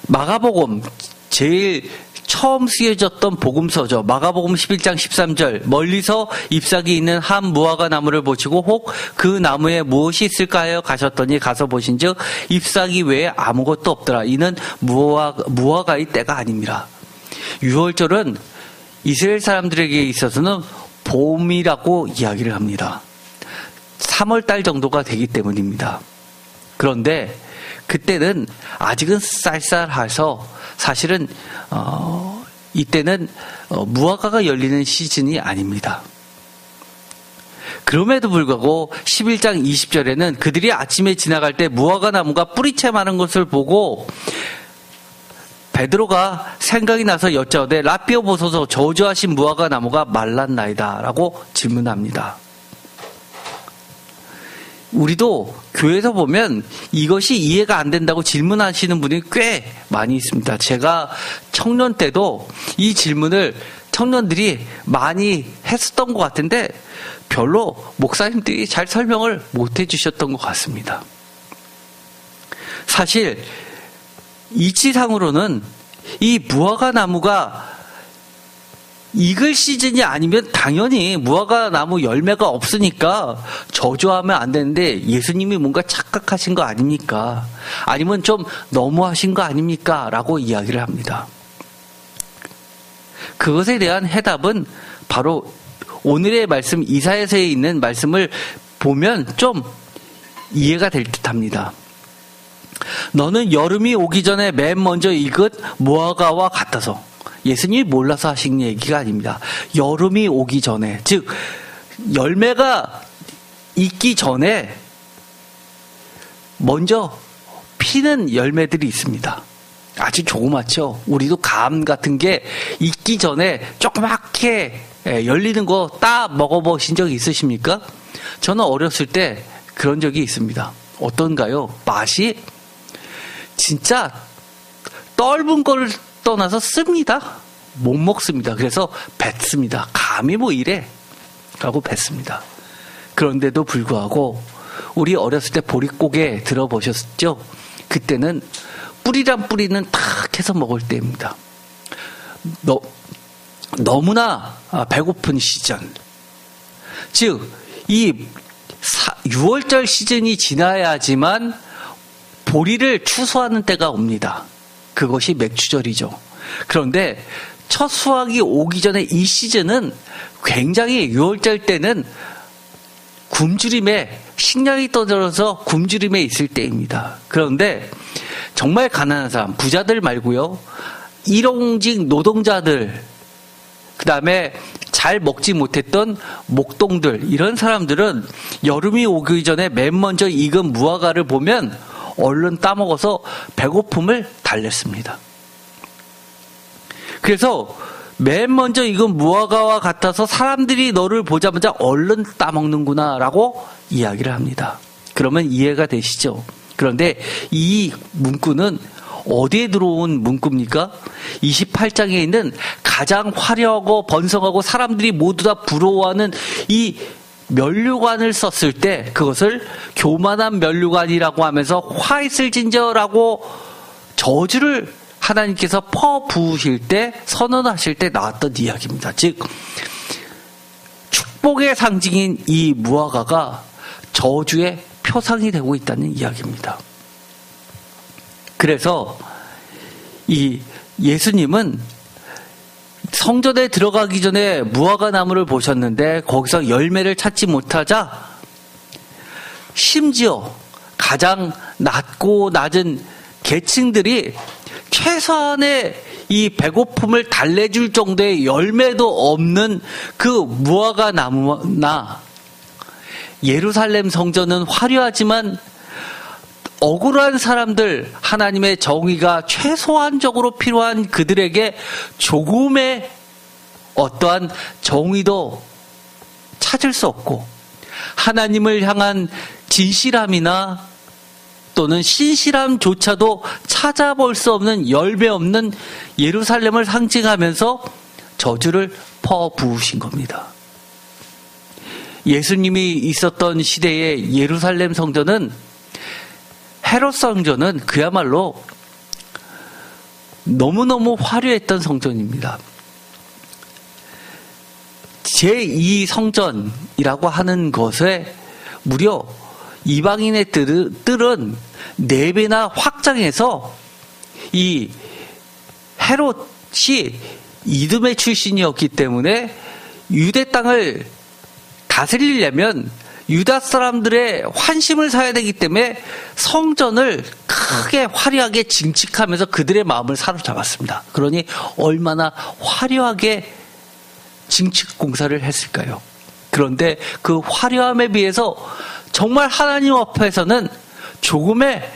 [SPEAKER 1] 마가복음 제일 처음 쓰여졌던 복음서죠. 마가복음 11장 13절 멀리서 잎사귀 있는 한 무화과 나무를 보시고 혹 그 나무에 무엇이 있을까 하여 가셨더니 가서 보신즉 잎사귀 외에 아무것도 없더라. 이는 무화과의 때가 아닙니다. 유월절은 이스라엘 사람들에게 있어서는 봄이라고 이야기를 합니다. 3월달 정도가 되기 때문입니다. 그런데 그때는 아직은 쌀쌀해서 사실은 이때는 무화과가 열리는 시즌이 아닙니다. 그럼에도 불구하고 11장 20절에는 그들이 아침에 지나갈 때 무화과 나무가 뿌리채 마른 것을 보고 베드로가 생각이 나서 여짜오되 라삐어 보소서 저주하신 무화과 나무가 말랐나이다 라고 질문합니다. 우리도 교회에서 보면 이것이 이해가 안 된다고 질문하시는 분이 꽤 많이 있습니다. 제가 청년 때도 이 질문을 청년들이 많이 했었던 것 같은데 별로 목사님들이 잘 설명을 못 해주셨던 것 같습니다. 사실 이치상으로는 이 무화과 나무가 익을 시즌이 아니면 당연히 무화과 나무 열매가 없으니까 저주하면 안 되는데 예수님이 뭔가 착각하신 거 아닙니까? 아니면 좀 너무하신 거 아닙니까? 라고 이야기를 합니다. 그것에 대한 해답은 바로 오늘의 말씀 이사야서에 있는 말씀을 보면 좀 이해가 될 듯합니다. 너는 여름이 오기 전에 맨 먼저 익은 무화과와 같아서. 예수님이 몰라서 하신 얘기가 아닙니다. 여름이 오기 전에, 즉 열매가 익기 전에 먼저 피는 열매들이 있습니다. 아주 조그맣죠. 우리도 감 같은 게 익기 전에 조그맣게 열리는 거 따 먹어보신 적 있으십니까? 저는 어렸을 때 그런 적이 있습니다. 어떤가요? 맛이 진짜 떫은 거를 떠나서 씁니다. 못 먹습니다. 그래서 뱉습니다. 감히 뭐 이래? 라고 뱉습니다. 그런데도 불구하고 우리 어렸을 때 보릿고개 들어보셨죠? 그때는 뿌리란 뿌리는 탁 해서 먹을 때입니다. 너무나 배고픈 시즌. 즉, 이 6월절 시즌이 지나야지만 보리를 추수하는 때가 옵니다. 그것이 맥추절이죠. 그런데 첫 수확이 오기 전에 이 시즌은 굉장히 6월절 때는 굶주림에 식량이 떨어져서 굶주림에 있을 때입니다. 그런데 정말 가난한 사람, 부자들 말고요. 일용직 노동자들, 그 다음에 잘 먹지 못했던 목동들, 이런 사람들은 여름이 오기 전에 맨 먼저 익은 무화과를 보면 얼른 따먹어서 배고픔을 달랬습니다. 그래서 맨 먼저 익은 무화과와 같아서 사람들이 너를 보자마자 얼른 따먹는구나 라고 이야기를 합니다. 그러면 이해가 되시죠? 그런데 이 문구는 어디에 들어온 문구입니까? 28장에 있는 가장 화려하고 번성하고 사람들이 모두 다 부러워하는 이 면류관을 썼을 때 그것을 교만한 면류관이라고 하면서 화 있을진저라고 저주를 하나님께서 퍼부으실 때, 선언하실 때 나왔던 이야기입니다. 즉 축복의 상징인 이 무화과가 저주의 표상이 되고 있다는 이야기입니다. 그래서 이 예수님은 성전에 들어가기 전에 무화과 나무를 보셨는데 거기서 열매를 찾지 못하자 심지어 가장 낮고 낮은 계층들이 최소한의 이 배고픔을 달래줄 정도의 열매도 없는 그 무화과 나무나 예루살렘 성전은 화려하지만 억울한 사람들, 하나님의 정의가 최소한적으로 필요한 그들에게 조금의 어떠한 정의도 찾을 수 없고 하나님을 향한 진실함이나 또는 신실함조차도 찾아볼 수 없는 열매 없는 예루살렘을 상징하면서 저주를 퍼부으신 겁니다. 예수님이 있었던 시대의 예루살렘 성전은 헤롯 성전은 그야말로 너무너무 화려했던 성전입니다. 제2 성전이라고 하는 것에 무려 이방인의 뜰은 4배나 확장해서 이 헤롯이 이두메 출신이었기 때문에 유대 땅을 다스리려면 유다 사람들의 환심을 사야 되기 때문에 성전을 크게 화려하게 증축하면서 그들의 마음을 사로잡았습니다. 그러니 얼마나 화려하게 증축 공사를 했을까요? 그런데 그 화려함에 비해서 정말 하나님 앞에서는 조금의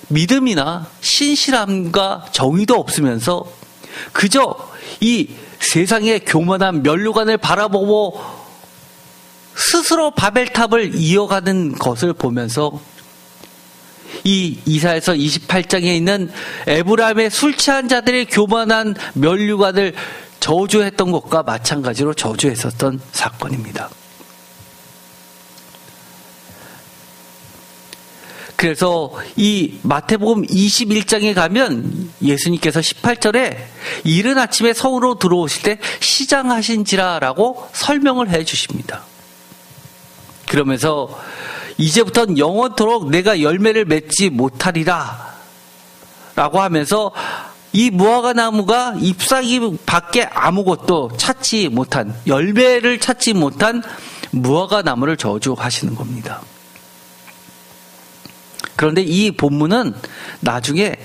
[SPEAKER 1] 믿음이나 신실함과 정의도 없으면서 그저 이 세상의 교만한 면류관을 바라보고 스스로 바벨탑을 이어가는 것을 보면서 이 이사야서 28장에 있는 에브라임의 술 취한 자들의 교만한 면류관을 저주했던 것과 마찬가지로 저주했었던 사건입니다. 그래서 이 마태복음 21장에 가면 예수님께서 18절에 이른 아침에 성으로 들어오실 때 시장하신지라라고 설명을 해 주십니다. 그러면서 이제부터는 영원토록 내가 열매를 맺지 못하리라 라고 하면서 이 무화과 나무가 잎사귀 밖에 아무것도 찾지 못한, 열매를 찾지 못한 무화과 나무를 저주하시는 겁니다. 그런데 이 본문은 나중에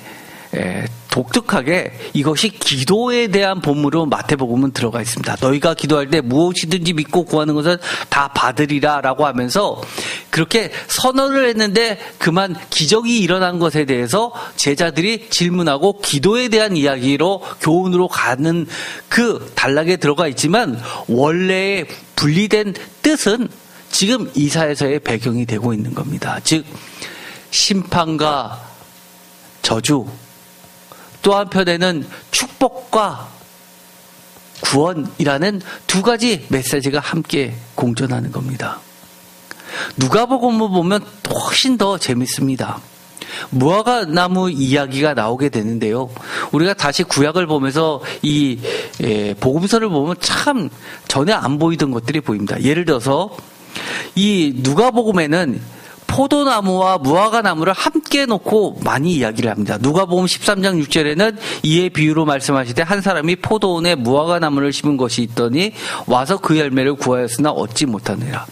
[SPEAKER 1] 독특하게 이것이 기도에 대한 본문으로 마태복음은 들어가 있습니다. 너희가 기도할 때 무엇이든지 믿고 구하는 것은 다 받으리라 라고 하면서 그렇게 선언을 했는데 그만 기적이 일어난 것에 대해서 제자들이 질문하고 기도에 대한 이야기로 교훈으로 가는 그 단락에 들어가 있지만 원래의 분리된 뜻은 지금 이사야서의 배경이 되고 있는 겁니다. 즉 심판과 저주, 또 한편에는 축복과 구원이라는 두 가지 메시지가 함께 공존하는 겁니다. 누가복음을 보면 훨씬 더 재밌습니다. 무화과 나무 이야기가 나오게 되는데요. 우리가 다시 구약을 보면서 이 복음서를 보면 참 전에 안 보이던 것들이 보입니다. 예를 들어서 이 누가복음에는 포도나무와 무화과 나무를 함께 놓고 많이 이야기를 합니다. 누가복음 13장 6절에는 이에 비유로 말씀하시되 한 사람이 포도원에 무화과 나무를 심은 것이 있더니 와서 그 열매를 구하였으나 얻지 못하느니라.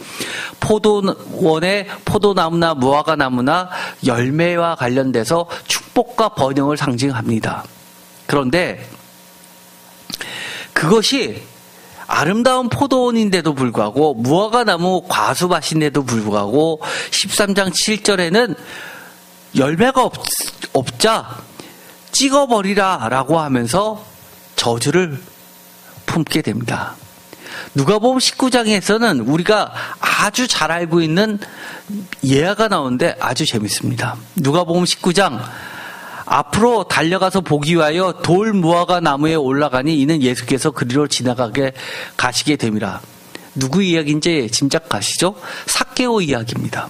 [SPEAKER 1] 포도원에 포도나무나 무화과 나무나 열매와 관련돼서 축복과 번영을 상징합니다. 그런데 그것이 아름다운 포도원인데도 불구하고 무화과 나무 과수밭인데도 불구하고 13장 7절에는 열매가 없자 찍어버리라 라고 하면서 저주를 품게 됩니다. 누가복음 19장에서는 우리가 아주 잘 알고 있는 예화가 나오는데 아주 재밌습니다. 누가복음 19장 앞으로 달려가서 보기 위하여 돌 무화과 나무에 올라가니 이는 예수께서 그리로 지나가게 가시게 됨이라. 누구 이야기인지 짐작가시죠? 삭개오 이야기입니다.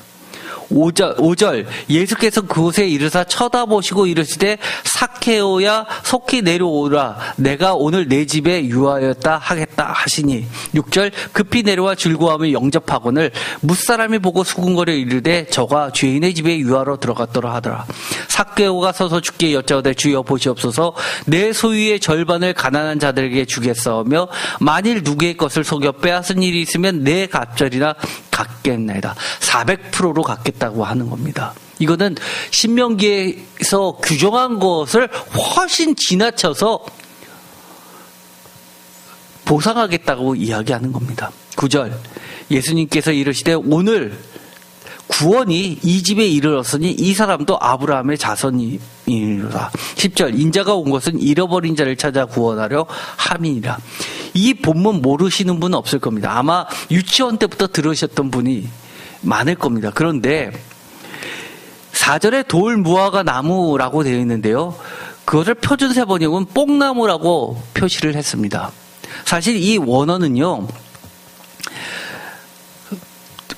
[SPEAKER 1] 5절 예수께서 그곳에 이르사 쳐다보시고 이르시되 삭개오야 속히 내려오라 내가 오늘 내 집에 유하였다 하겠다 하시니 6절 급히 내려와 즐거워하며 영접하거늘 뭇사람이 보고 수군거려 이르되 저가 죄인의 집에 유하러 들어갔더라 하더라. 삭개오가 서서 주께 여짜오되 주여 보시옵소서 내 소유의 절반을 가난한 자들에게 주겠사오며 만일 누구의 것을 속여 빼앗은 일이 있으면 내 갑절이나 갖겠나이다. 400%로 갖겠다고 하는 겁니다. 이거는 신명기에서 규정한 것을 훨씬 지나쳐서 보상하겠다고 이야기하는 겁니다. 9절 예수님께서 이르시되 오늘 구원이 이 집에 이르렀으니 이 사람도 아브라함의 자손이니라. 10절 인자가 온 것은 잃어버린 자를 찾아 구원하려 함이니라. 이 본문 모르시는 분은 없을 겁니다. 아마 유치원 때부터 들으셨던 분이 많을 겁니다. 그런데 4절에 돌 무화과 나무라고 되어 있는데요. 그것을 표준세 번역은 뽕나무라고 표시를 했습니다. 사실 이 원어는요.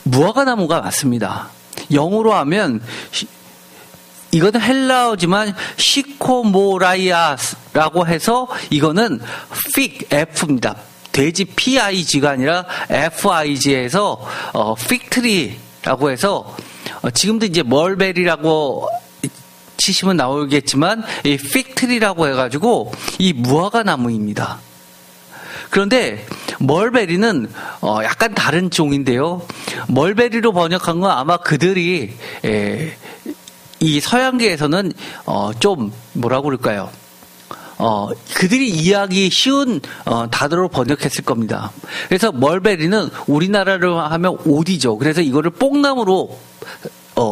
[SPEAKER 1] 무화과 나무가 맞습니다. 영어로 하면 이거는 헬라어지만 시코모라이아스라고 해서 이거는 fig, F입니다. 돼지 PIG가 아니라 FIG에서 픽트리라고 해서 지금도 이제 멀베리라고 치시면 나오겠지만 이 픽트리라고 해가지고 이 무화과 나무입니다. 그런데 멀베리는 약간 다른 종인데요. 멀베리로 번역한 건 아마 그들이 이 서양계에서는 좀 뭐라고 그럴까요? 그들이 이해하기 쉬운 단어로 번역했을 겁니다. 그래서 멀베리는 우리나라로 하면 오디죠. 그래서 이거를 뽕나무로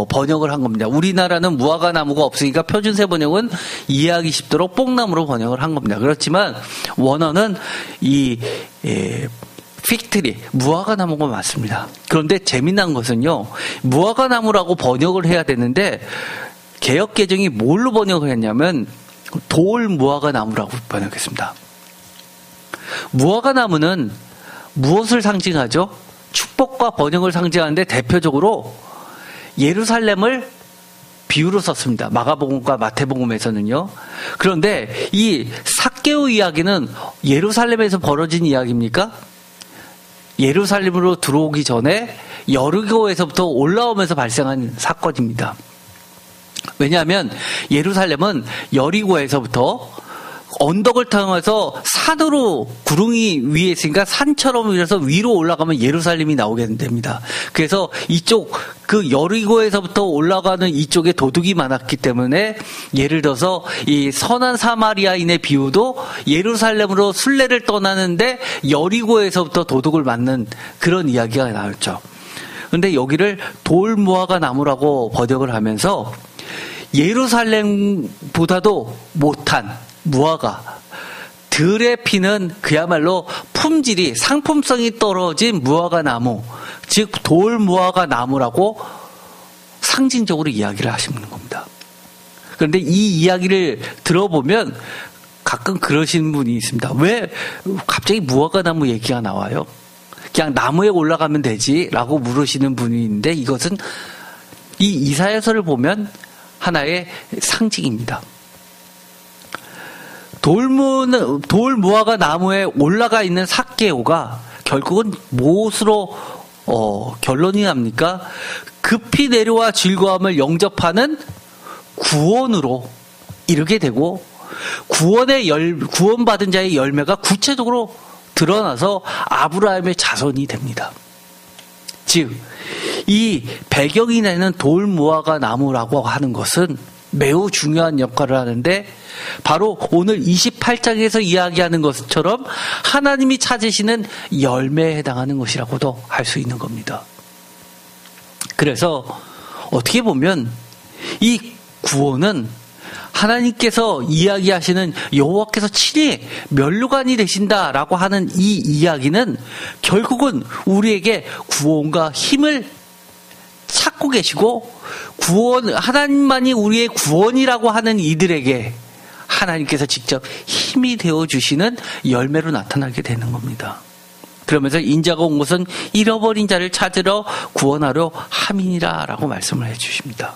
[SPEAKER 1] 번역을 한 겁니다. 우리나라는 무화과 나무가 없으니까 표준세 번역은 이해하기 쉽도록 뽕나무로 번역을 한 겁니다. 그렇지만 원어는 이 픽트리, 무화과 나무가 맞습니다. 그런데 재미난 것은요, 무화과 나무라고 번역을 해야 되는데 개역 개정이 뭘로 번역을 했냐면 돌 무화과 나무라고 번역했습니다. 무화과 나무는 무엇을 상징하죠? 축복과 번영을 상징하는데 대표적으로 예루살렘을 비유로 썼습니다. 마가복음과 마태복음에서는요. 그런데 이 삭개오 이야기는 예루살렘에서 벌어진 이야기입니까? 예루살렘으로 들어오기 전에 여리고에서부터 올라오면서 발생한 사건입니다. 왜냐하면 예루살렘은 여리고에서부터 언덕을 통해서 산으로 구릉이 위에 있으니까 산처럼 이래서 위로 올라가면 예루살렘이 나오게 됩니다. 그래서 이쪽 그 여리고에서부터 올라가는 이쪽에 도둑이 많았기 때문에 예를 들어서 이 선한 사마리아인의 비유도 예루살렘으로 순례를 떠나는데 여리고에서부터 도둑을 맞는 그런 이야기가 나왔죠. 그런데 여기를 돌무화과 나무라고 번역을 하면서 예루살렘보다도 못한 무화과, 들에 피는 그야말로 품질이 상품성이 떨어진 무화과 나무, 즉 돌무화과 나무라고 상징적으로 이야기를 하시는 겁니다. 그런데 이 이야기를 들어보면 가끔 그러시는 분이 있습니다. 왜 갑자기 무화과 나무 얘기가 나와요? 그냥 나무에 올라가면 되지 라고 물으시는 분이 있는데 이것은 이 이사야서를 보면 하나의 상징입니다. 돌무화과 나무에 올라가 있는 삭개오가 결국은 무엇으로 결론이 납니까? 급히 내려와 즐거움을 영접하는 구원으로 이르게 되고 구원받은 자의 열매가 구체적으로 드러나서 아브라함의 자손이 됩니다. 즉, 이 배경이 내는 돌무화과 나무라고 하는 것은 매우 중요한 역할을 하는데 바로 오늘 28장에서 이야기하는 것처럼 하나님이 찾으시는 열매에 해당하는 것이라고도 할 수 있는 겁니다. 그래서 어떻게 보면 이 구원은 하나님께서 이야기하시는 여호와께서 친히 면류관이 되신다라고 하는 이 이야기는 결국은 우리에게 구원과 힘을 찾고 계시고 하나님만이 우리의 구원이라고 하는 이들에게 하나님께서 직접 힘이 되어주시는 열매로 나타나게 되는 겁니다. 그러면서 인자가 온 것은 잃어버린 자를 찾으러 구원하려 함이니라 라고 말씀을 해주십니다.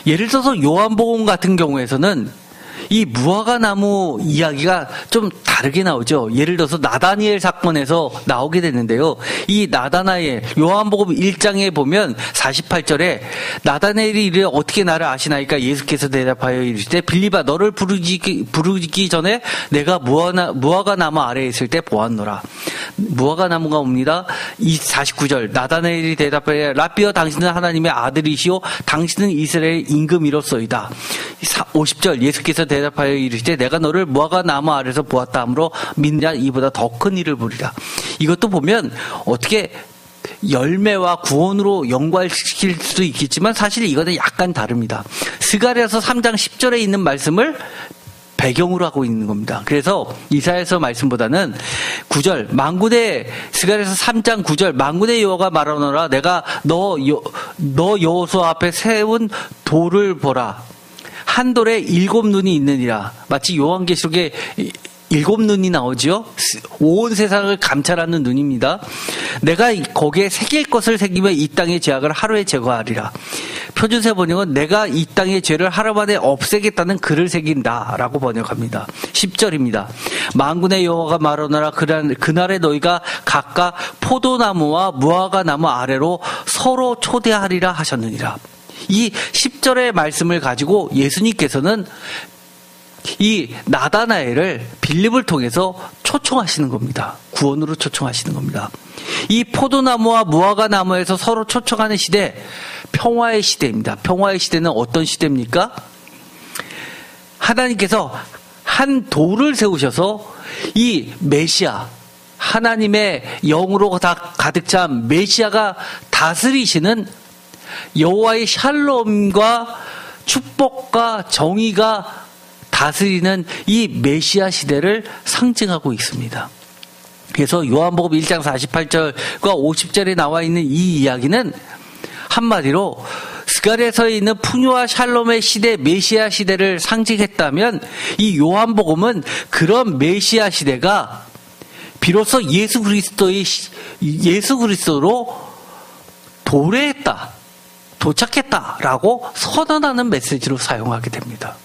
[SPEAKER 1] 예를 들어서 요한복음 같은 경우에서는 이 무화과 나무 이야기가 좀 다르게 나오죠. 예를 들어서 나다니엘 사건에서 나오게 되는데요. 이 나다나엘 요한복음 1장에 보면 48절에 나다나엘이 이르되 어떻게 나를 아시나이까 예수께서 대답하여 이르시되 빌립아 너를 부르기 전에 내가 무화과 나무 아래에 있을 때 보았노라. 무화과 나무가 옵니다. 이 49절 나다나엘이 대답하여 라비여 당신은 하나님의 아들이시오 당신은 이스라엘 임금이로소이다. 50절 예수께서 대답하여 이르시되 내가 너를 무화과 나무 아래에서 보았다 하므로 믿느냐 이보다 더 큰 일을 보리라. 이것도 보면 어떻게 열매와 구원으로 연관시킬 수도 있겠지만 사실 이거는 약간 다릅니다. 스가랴서 3장 10절에 있는 말씀을 배경으로 하고 있는 겁니다. 그래서 이사야서 말씀보다는 9절 스가랴서 3장 9절 만군의 여호와가 말하노라 내가 너 여호수아 앞에 세운 돌을 보라 한 돌에 7눈이 있느니라. 마치 요한계시록에 7눈이 나오죠. 온 세상을 감찰하는 눈입니다. 내가 거기에 새길 것을 새기며 이 땅의 죄악을 하루에 제거하리라. 표준세 번역은 내가 이 땅의 죄를 하루 만에 없애겠다는 글을 새긴다 라고 번역합니다. 10절입니다. 만군의 여호와가 말하노라 그날에 너희가 각각 포도나무와 무화과 나무 아래로 서로 초대하리라 하셨느니라. 이 10절의 말씀을 가지고 예수님께서는 이 나다나엘을 빌립을 통해서 초청하시는 겁니다. 구원으로 초청하시는 겁니다. 이 포도나무와 무화과 나무에서 서로 초청하는 시대, 평화의 시대입니다. 평화의 시대는 어떤 시대입니까? 하나님께서 한 돌을 세우셔서 이 메시아, 하나님의 영으로 다 가득 찬 메시아가 다스리시는 여호와의 샬롬과 축복과 정의가 다스리는 이 메시아 시대를 상징하고 있습니다. 그래서 요한복음 1장 48절과 50절에 나와 있는 이 이야기는 한마디로 스가랴서에 있는 풍요와 샬롬의 시대, 메시아 시대를 상징했다면 이 요한복음은 그런 메시아 시대가 비로소 예수 그리스도로 도래했다, 도착했다라고 선언하는 메시지로 사용하게 됩니다.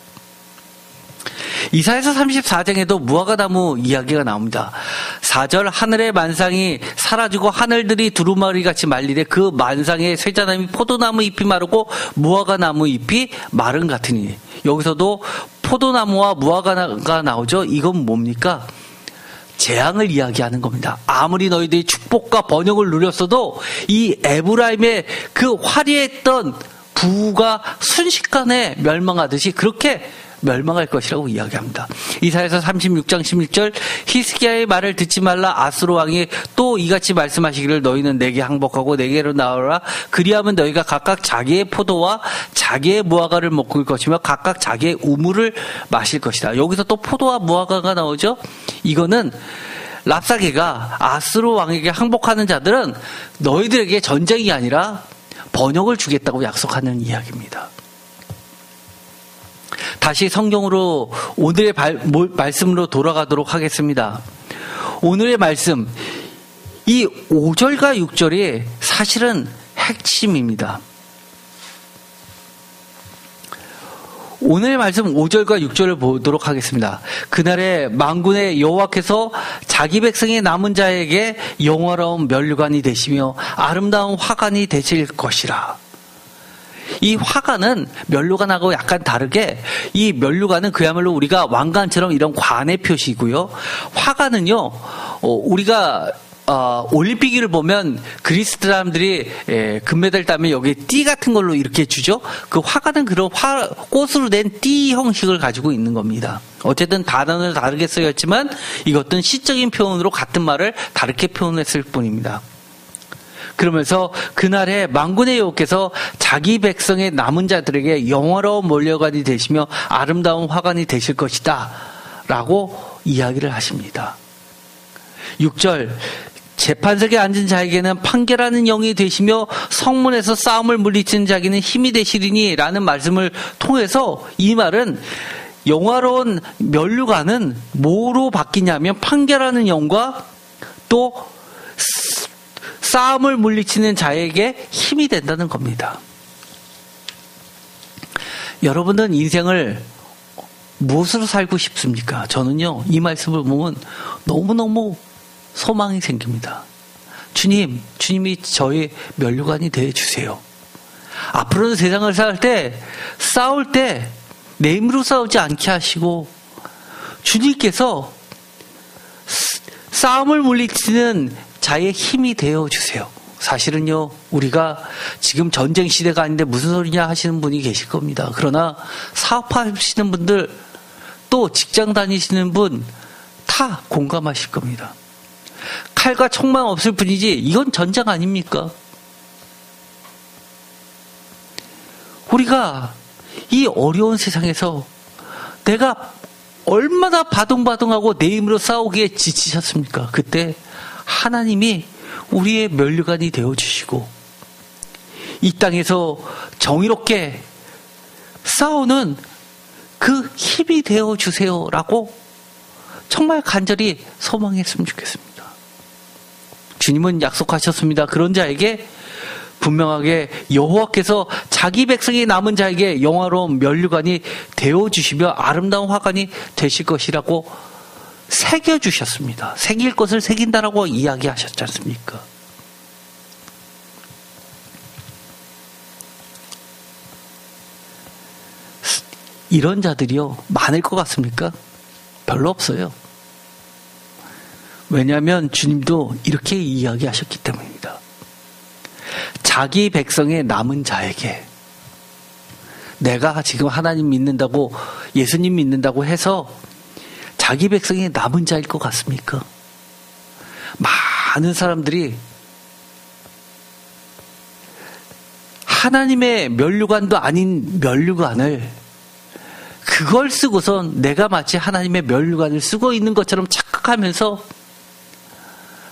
[SPEAKER 1] 이사야서 34장에도 무화과나무 이야기가 나옵니다. 4절 하늘의 만상이 사라지고 하늘들이 두루마리같이 말리되 그 만상의 쇠자나무 포도나무 잎이 마르고 무화과나무 잎이 마른 같으니. 여기서도 포도나무와 무화과가 나오죠. 이건 뭡니까? 재앙을 이야기하는 겁니다. 아무리 너희들이 축복과 번영을 누렸어도 이 에브라임의 그 화려했던 부가 순식간에 멸망하듯이 그렇게 멸망할 것이라고 이야기합니다. 이사야서 36장 11절 히스기야의 말을 듣지 말라. 아수르 왕이 또 이같이 말씀하시기를 너희는 내게 항복하고 내게로 나오라. 그리하면 너희가 각각 자기의 포도와 자기의 무화과를 먹을 것이며 각각 자기의 우물을 마실 것이다. 여기서 또 포도와 무화과가 나오죠. 이거는 랍사게가 아수르 왕에게 항복하는 자들은 너희들에게 전쟁이 아니라 번영을 주겠다고 약속하는 이야기입니다. 다시 성경으로 오늘의 말씀으로 돌아가도록 하겠습니다. 오늘의 말씀, 이 5절과 6절이 사실은 핵심입니다. 오늘의 말씀 5절과 6절을 보도록 하겠습니다. 그날에 만군의 여호와께서 자기 백성의 남은 자에게 영화로운 면류관이 되시며 아름다운 화관이 되실 것이라. 이 화관은 면류관하고 약간 다르게 이 면류관은 그야말로 우리가 왕관처럼 이런 관의 표시이고요. 화관은요, 우리가 올림픽을 보면 그리스 사람들이 금메달 따면 여기 띠 같은 걸로 이렇게 주죠. 그 화관은 그런 꽃으로 된 띠 형식을 가지고 있는 겁니다. 어쨌든 단어는 다르게 쓰였지만 이것은 시적인 표현으로 같은 말을 다르게 표현했을 뿐입니다. 그러면서 그날에 만군의 여호와께서 자기 백성의 남은 자들에게 영화로운 면류관이 되시며 아름다운 화관이 되실 것이다 라고 이야기를 하십니다. 6절 재판석에 앉은 자에게는 판결하는 영이 되시며 성문에서 싸움을 물리치는 자에게는 힘이 되시리니 라는 말씀을 통해서 이 말은 영화로운 면류관은 뭐로 바뀌냐면 판결하는 영과 또 싸움을 물리치는 자에게 힘이 된다는 겁니다. 여러분은 인생을 무엇으로 살고 싶습니까? 저는요, 이 말씀을 보면 너무너무 소망이 생깁니다. 주님이 저의 면류관이 되어주세요. 앞으로는 세상을 싸울 때 내 힘으로 싸우지 않게 하시고 주님께서 싸움을 물리치는 자의 힘이 되어주세요. 사실은요, 우리가 지금 전쟁 시대가 아닌데 무슨 소리냐 하시는 분이 계실 겁니다. 그러나 사업하시는 분들, 또 직장 다니시는 분 다 공감하실 겁니다. 칼과 총만 없을 뿐이지 이건 전쟁 아닙니까? 우리가 이 어려운 세상에서 내가 얼마나 바둥바둥하고 내 힘으로 싸우기에 지치셨습니까? 그때 하나님이 우리의 면류관이 되어주시고 이 땅에서 정의롭게 싸우는 그 힘이 되어주세요라고 정말 간절히 소망했으면 좋겠습니다. 주님은 약속하셨습니다. 그런 자에게 분명하게 여호와께서 자기 백성이 남은 자에게 영화로운 면류관이 되어주시며 아름다운 화관이 되실 것이라고 새겨주셨습니다. 새길 것을 새긴다라고 이야기하셨지 않습니까? 이런 자들이요, 많을 것 같습니까? 별로 없어요. 왜냐하면 주님도 이렇게 이야기하셨기 때문입니다. 자기 백성의 남은 자에게, 내가 지금 하나님 믿는다고, 예수님 믿는다고 해서 자기 백성의 남은 자일 것 같습니까? 많은 사람들이 하나님의 면류관도 아닌 면류관을 그걸 쓰고선 내가 마치 하나님의 면류관을 쓰고 있는 것처럼 착각하면서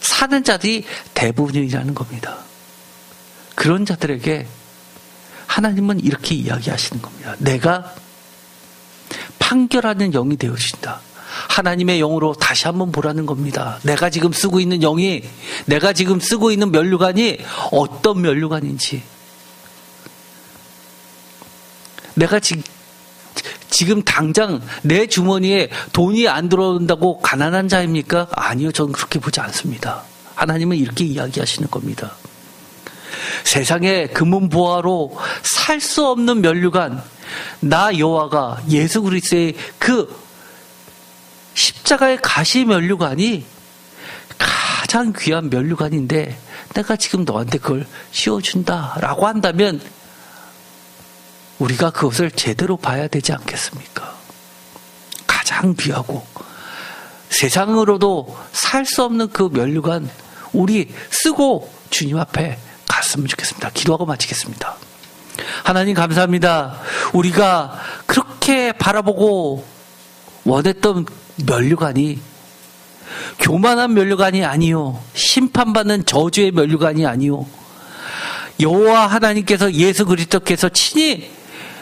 [SPEAKER 1] 사는 자들이 대부분이라는 겁니다. 그런 자들에게 하나님은 이렇게 이야기하시는 겁니다. 내가 판결하는 영이 되어주신다. 하나님의 영으로 다시 한번 보라는 겁니다. 내가 지금 쓰고 있는 영이, 내가 지금 쓰고 있는 면류관이 어떤 면류관인지. 내가 지금 당장 내 주머니에 돈이 안 들어온다고 가난한 자입니까? 아니요, 저는 그렇게 보지 않습니다. 하나님은 이렇게 이야기하시는 겁니다. 세상의 금은보화로 살 수 없는 면류관, 나 여호와가 예수 그리스도의 그 십자가의 가시 면류관이 가장 귀한 면류관인데 내가 지금 너한테 그걸 씌워준다라고 한다면 우리가 그것을 제대로 봐야 되지 않겠습니까? 가장 귀하고 세상으로도 살 수 없는 그 면류관 우리 쓰고 주님 앞에 갔으면 좋겠습니다. 기도하고 마치겠습니다. 하나님 감사합니다. 우리가 그렇게 바라보고 원했던 면류관이 교만한 면류관이 아니요, 심판받는 저주의 면류관이 아니요, 여호와 하나님께서 예수 그리스도께서 친히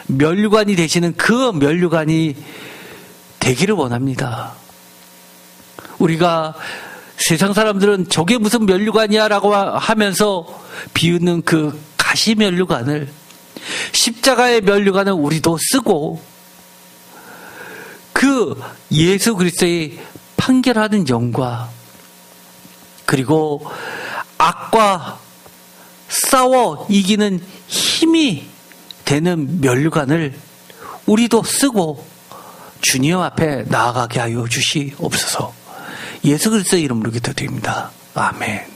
[SPEAKER 1] 면류관이 되시는 그 면류관이 되기를 원합니다. 우리가 세상 사람들은 저게 무슨 면류관이야 라고 하면서 비웃는 그 가시 면류관을, 십자가의 면류관을 우리도 쓰고 그 예수 그리스도의 판결하는 영과 그리고 악과 싸워 이기는 힘이 되는 면류관을 우리도 쓰고 주님 앞에 나아가게 하여 주시옵소서. 예수 그리스도의 이름으로 기도드립니다. 아멘.